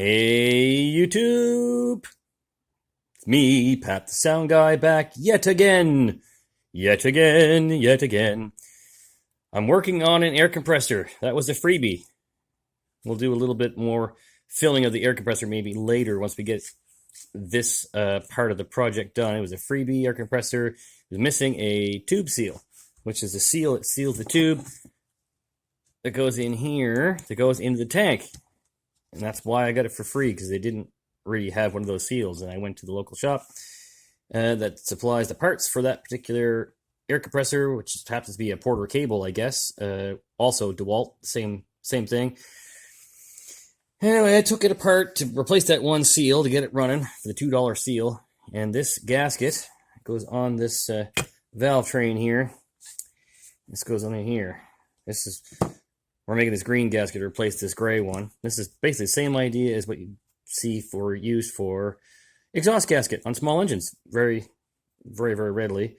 Hey YouTube! It's me, Pat the Sound Guy, back yet again. Yet again. I'm working on an air compressor. That was a freebie. We'll do a little bit more filling of the air compressor maybe later once we get this part of the project done. It was a freebie air compressor. It was missing a tube seal, which is a seal that seals the tube that goes in here, that goes into the tank. And that's why I got it for free, because they didn't really have one of those seals. And I went to the local shop that supplies the parts for that particular air compressor, which happens to be a Porter cable, I guess. Also DeWalt, same thing. Anyway, I took it apart to replace that one seal to get it running for the $2 seal. And this gasket goes on this valve train here. This goes on in here. We're making this green gasket to replace this gray one. This is basically the same idea as what you see used for exhaust gasket on small engines. Very readily.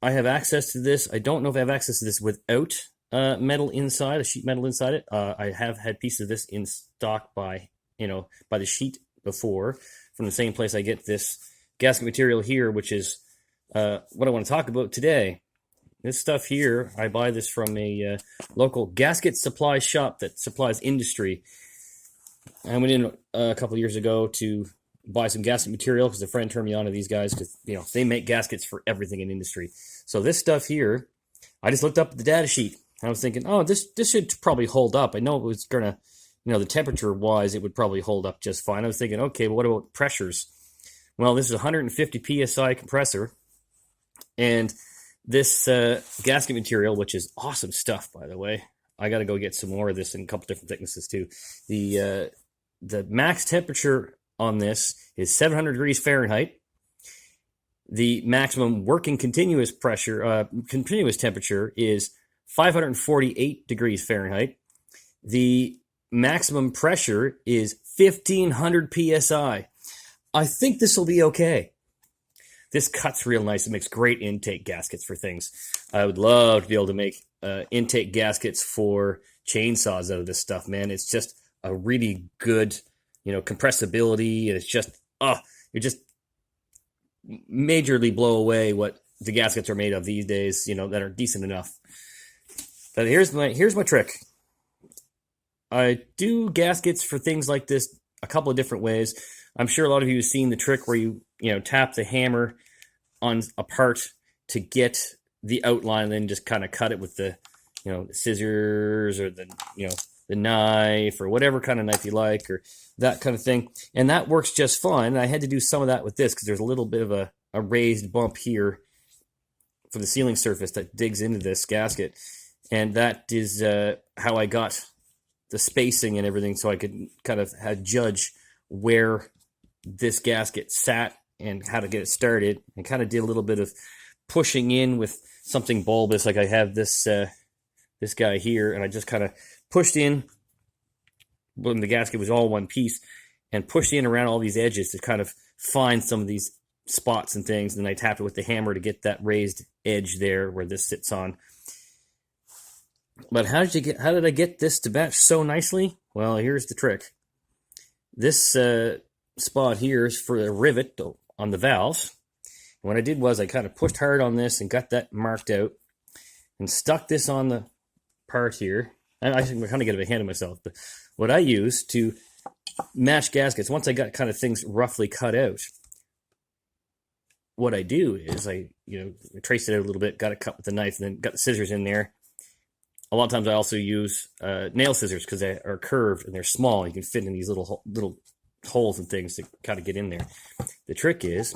I have access to this. I don't know if I have access to this without metal inside, a sheet metal inside it. I have had pieces of this in stock by the sheet before, from the same place I get this gasket material here, which is what I want to talk about today. This stuff here, I buy this from a local gasket supply shop that supplies industry. I went in a couple of years ago to buy some gasket material because a friend turned me on to these guys because they make gaskets for everything in industry. So this stuff here, I just looked up the data sheet. I was thinking, oh, this should probably hold up. I know it was gonna, the temperature wise, it would probably hold up just fine. I was thinking, okay, but what about pressures? Well, this is a 150 psi compressor, and this gasket material, which is awesome stuff, by the way. I got to go get some more of this in a couple different thicknesses too. The max temperature on this is 700 degrees Fahrenheit. The maximum working continuous temperature is 548 degrees Fahrenheit. The maximum pressure is 1500 psi. I think this will be okay. This cuts real nice. It makes great intake gaskets for things. I would love to be able to make intake gaskets for chainsaws out of this stuff, man. It's just a really good, compressibility, and it's just, you just majorly blow away what the gaskets are made of these days, that are decent enough. But here's my trick. I do gaskets for things like this a couple of different ways. I'm sure a lot of you have seen the trick where you tap the hammer on a part to get the outline, and then just kind of cut it with the the scissors or the knife or whatever kind of knife you like, or that kind of thing, and that works just fine. And I had to do some of that with this because there's a little bit of a raised bump here for the sealing surface that digs into this gasket, and that is how I got the spacing and everything, so I could kind of judge where this gasket sat and how to get it started, and kind of did a little bit of pushing in with something bulbous. Like I have this this guy here, and I just kind of pushed in when the gasket was all one piece, and pushed in around all these edges to kind of find some of these spots and things. And then I tapped it with the hammer to get that raised edge there where this sits on. But how did I get this to match so nicely? Well, here's the trick. This spot here is for a rivet on the valves. And what I did was I kind of pushed hard on this and got that marked out, and stuck this on the part here. I kind of get ahead of myself, but what I use to match gaskets, once I got kind of things roughly cut out, what I do is I traced it out a little bit, got it cut with the knife, and then got the scissors in there. A lot of times I also use nail scissors because they are curved and they're small. You can fit in these little holes and things to kind of get in there. The trick is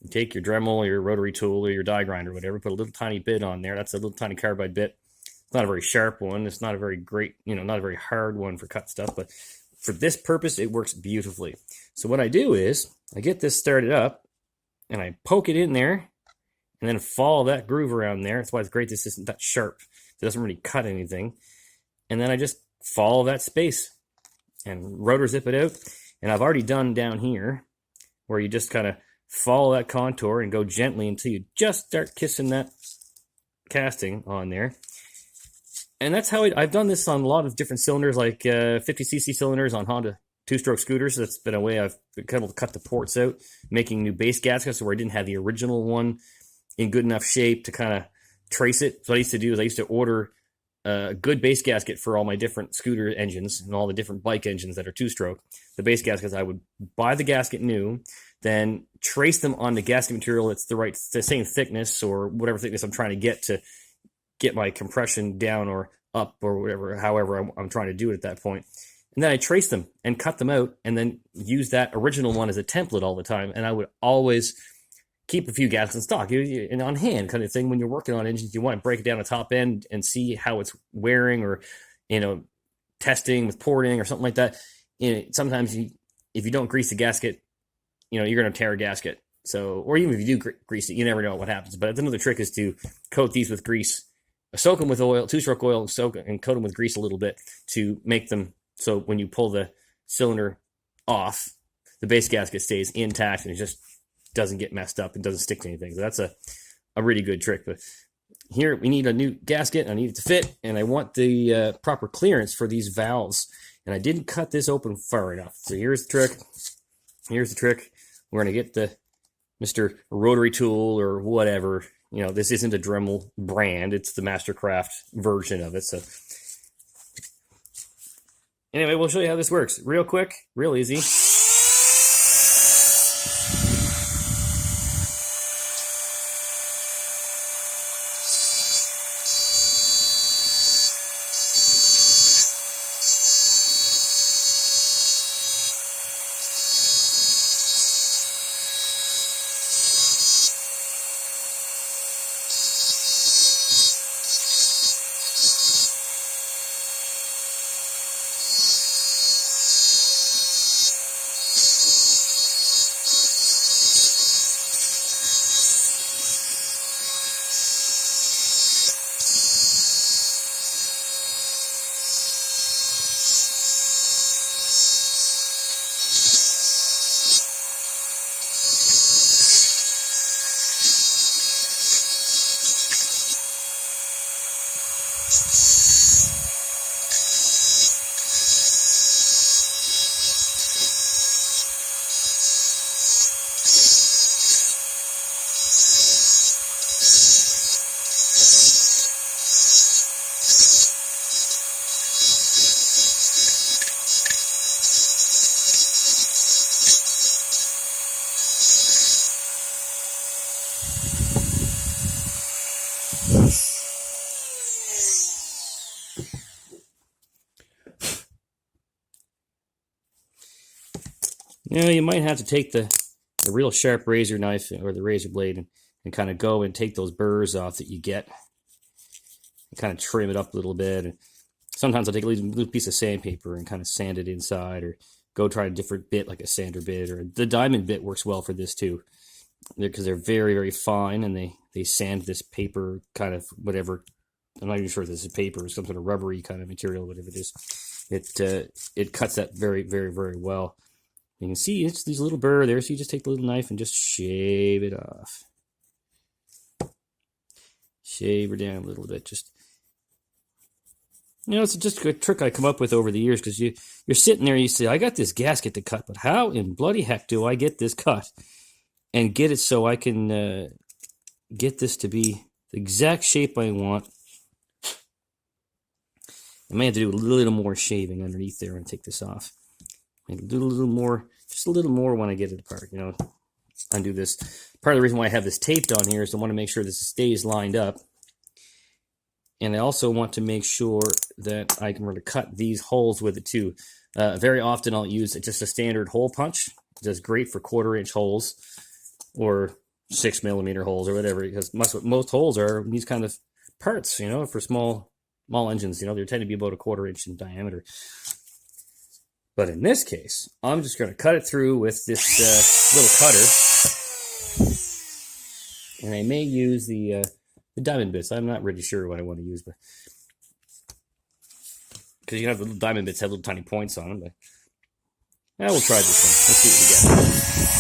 you take your Dremel or your rotary tool or your die grinder or whatever, put a little tiny bit on there. That's a little tiny carbide bit. It's not a very sharp one. It's not a very great, not a very hard one for cut stuff, but for this purpose, it works beautifully. So what I do is I get this started up and I poke it in there and then follow that groove around there. That's why it's great this isn't that sharp. It doesn't really cut anything. And then I just follow that space and rotor zip it out. And I've already done down here where you just kind of follow that contour and go gently until you just start kissing that casting on there. And that's how I've done this on a lot of different cylinders, like 50cc cylinders on Honda two-stroke scooters. That's been a way I've been able to cut the ports out, making new base gaskets where I didn't have the original one in good enough shape to kind of trace it. So what I used to do is I used to order a good base gasket for all my different scooter engines and all the different bike engines that are two-stroke. The base gaskets, I would buy the gasket new, then trace them on the gasket material that's the same thickness or whatever thickness I'm trying to get my compression down or up or whatever, however I'm trying to do it at that point. And then I trace them and cut them out and then use that original one as a template all the time. And I would always keep a few gaskets in stock and on hand kind of thing. When you're working on engines, you want to break it down the top end and see how it's wearing or, testing with porting or something like that. Sometimes if you don't grease the gasket, you're going to tear a gasket. So, or even if you do grease it, you never know what happens. But another trick is to coat these with grease, soak them with oil, two-stroke oil, and coat them with grease a little bit to make them so when you pull the cylinder off, the base gasket stays intact and it just doesn't get messed up and doesn't stick to anything. So that's a really good trick. But here we need a new gasket. I need it to fit, and I want the proper clearance for these valves. And I didn't cut this open far enough. So here's the trick. Here's the trick. We're going to get the Mr. Rotary Tool or whatever. This isn't a Dremel brand. It's the Mastercraft version of it. So anyway, we'll show you how this works. Real quick, real easy. You might have to take the real sharp razor knife or the razor blade and kind of go and take those burrs off that you get and kind of trim it up a little bit. And sometimes I'll take a little piece of sandpaper and kind of sand it inside, or go try a different bit like a sander bit, or the diamond bit works well for this too, because they're very, very fine and they sand this paper kind of whatever. I'm not even sure if this is paper or some sort of rubbery kind of material, whatever it is. It cuts that very, very, very well. You can see it's these little burr there, so you just take the little knife and just shave it off. Shave her down a little bit. Just, it's just a trick I come up with over the years, because you're sitting there and you say, I got this gasket to cut, but how in bloody heck do I get this cut and get it so I can get this to be the exact shape I want? I may have to do a little more shaving underneath there and take this off. Maybe do a little more, just a little more when I get it apart, undo this. Part of the reason why I have this taped on here is I want to make sure this stays lined up. And I also want to make sure that I can really cut these holes with it too. Very often I'll use just a standard hole punch. It does great for 1/4-inch holes or 6mm holes or whatever, because most holes are these kind of parts, for small engines. They tend to be about 1/4-inch in diameter. But in this case, I'm just going to cut it through with this little cutter. And I may use the diamond bits. I'm not really sure what I want to use, but because the little diamond bits have little tiny points on them. But we'll try this one. Let's see what we get.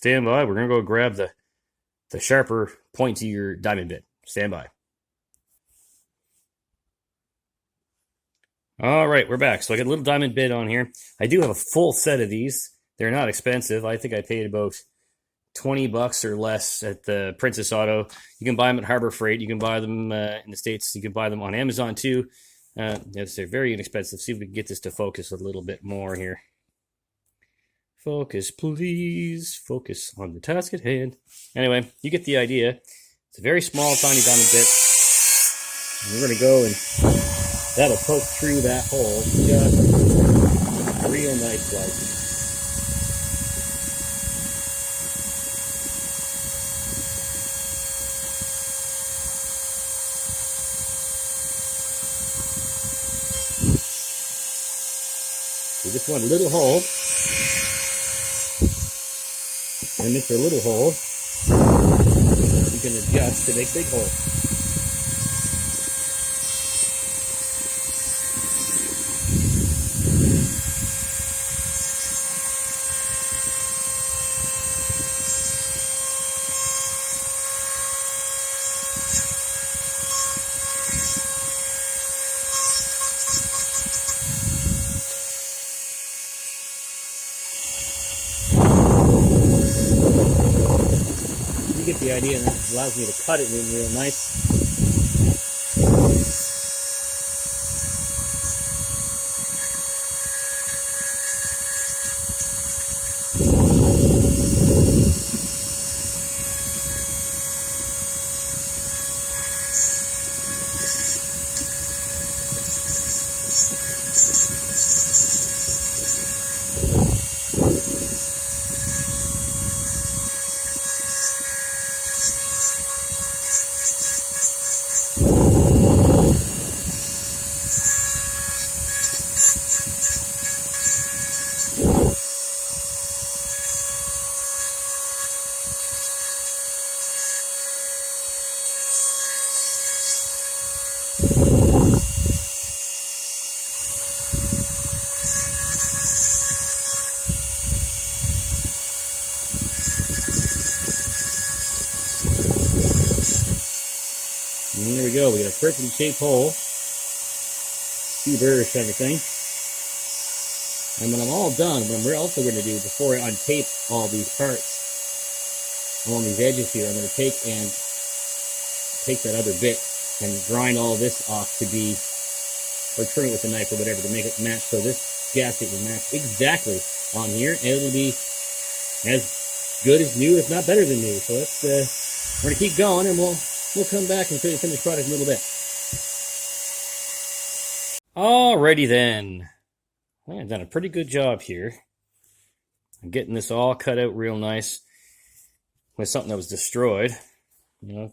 Stand by. We're going to go grab the sharper, pointier diamond bit. Stand by. All right, we're back. So I got a little diamond bit on here. I do have a full set of these. They're not expensive. I think I paid about $20 or less at the Princess Auto. You can buy them at Harbor Freight. You can buy them in the States. You can buy them on Amazon too. Yes, they're very inexpensive. See if we can get this to focus a little bit more here. Focus, please. Focus on the task at hand. Anyway, you get the idea. It's a very small, tiny diamond bit. And we're going to go and that'll poke through that hole just real nice like. We just want a little hole. And it's a little hole. You can adjust to make big holes. You get the idea, and that allows me to cut it in real nice. And there we go. We got a perfectly shaped hole. Cuberish kind of thing. And when I'm all done, what I'm also going to do before I untape all these parts along these edges here, I'm going to take that other bit and grind all this off to be, or trim it with a knife or whatever to make it match. So this gasket will match exactly on here, and it'll be as good as new, if not better than new. So we're going to keep going, and we'll come back and show you the finished product in a little bit. Alrighty then. Well, I've done a pretty good job here. I'm getting this all cut out real nice with something that was destroyed,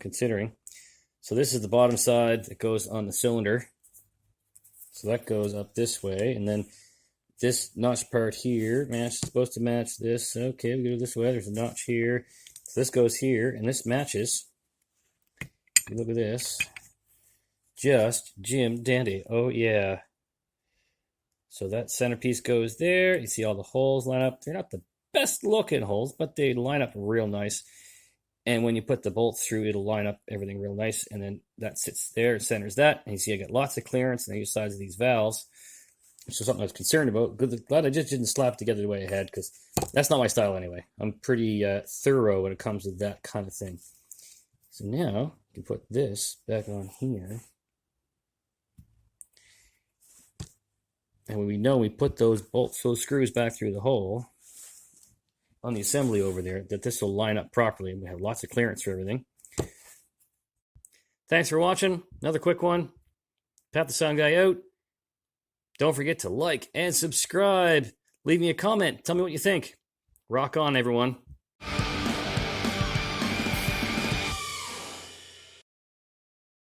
considering. So this is the bottom side that goes on the cylinder. So that goes up this way, and then this notch part here supposed to match this. Okay, we go this way. There's a notch here. So this goes here, and this matches. Look at this. Just Jim Dandy. Oh, yeah. So that centerpiece goes there. You see all the holes line up. They're not the best looking holes, but they line up real nice. And when you put the bolt through, it'll line up everything real nice. And then that sits there and centers that. And you see I got lots of clearance on each sides of these valves, which is something I was concerned about. Glad I just didn't slap together the way I had, because that's not my style anyway. I'm pretty thorough when it comes to that kind of thing. So now you can put this back on here. And when we put those screws back through the hole on the assembly over there, that this will line up properly. We have lots of clearance for everything. Thanks for watching. Another quick one. Pat the Sound Guy out. Don't forget to like and subscribe. Leave me a comment. Tell me what you think. Rock on, everyone.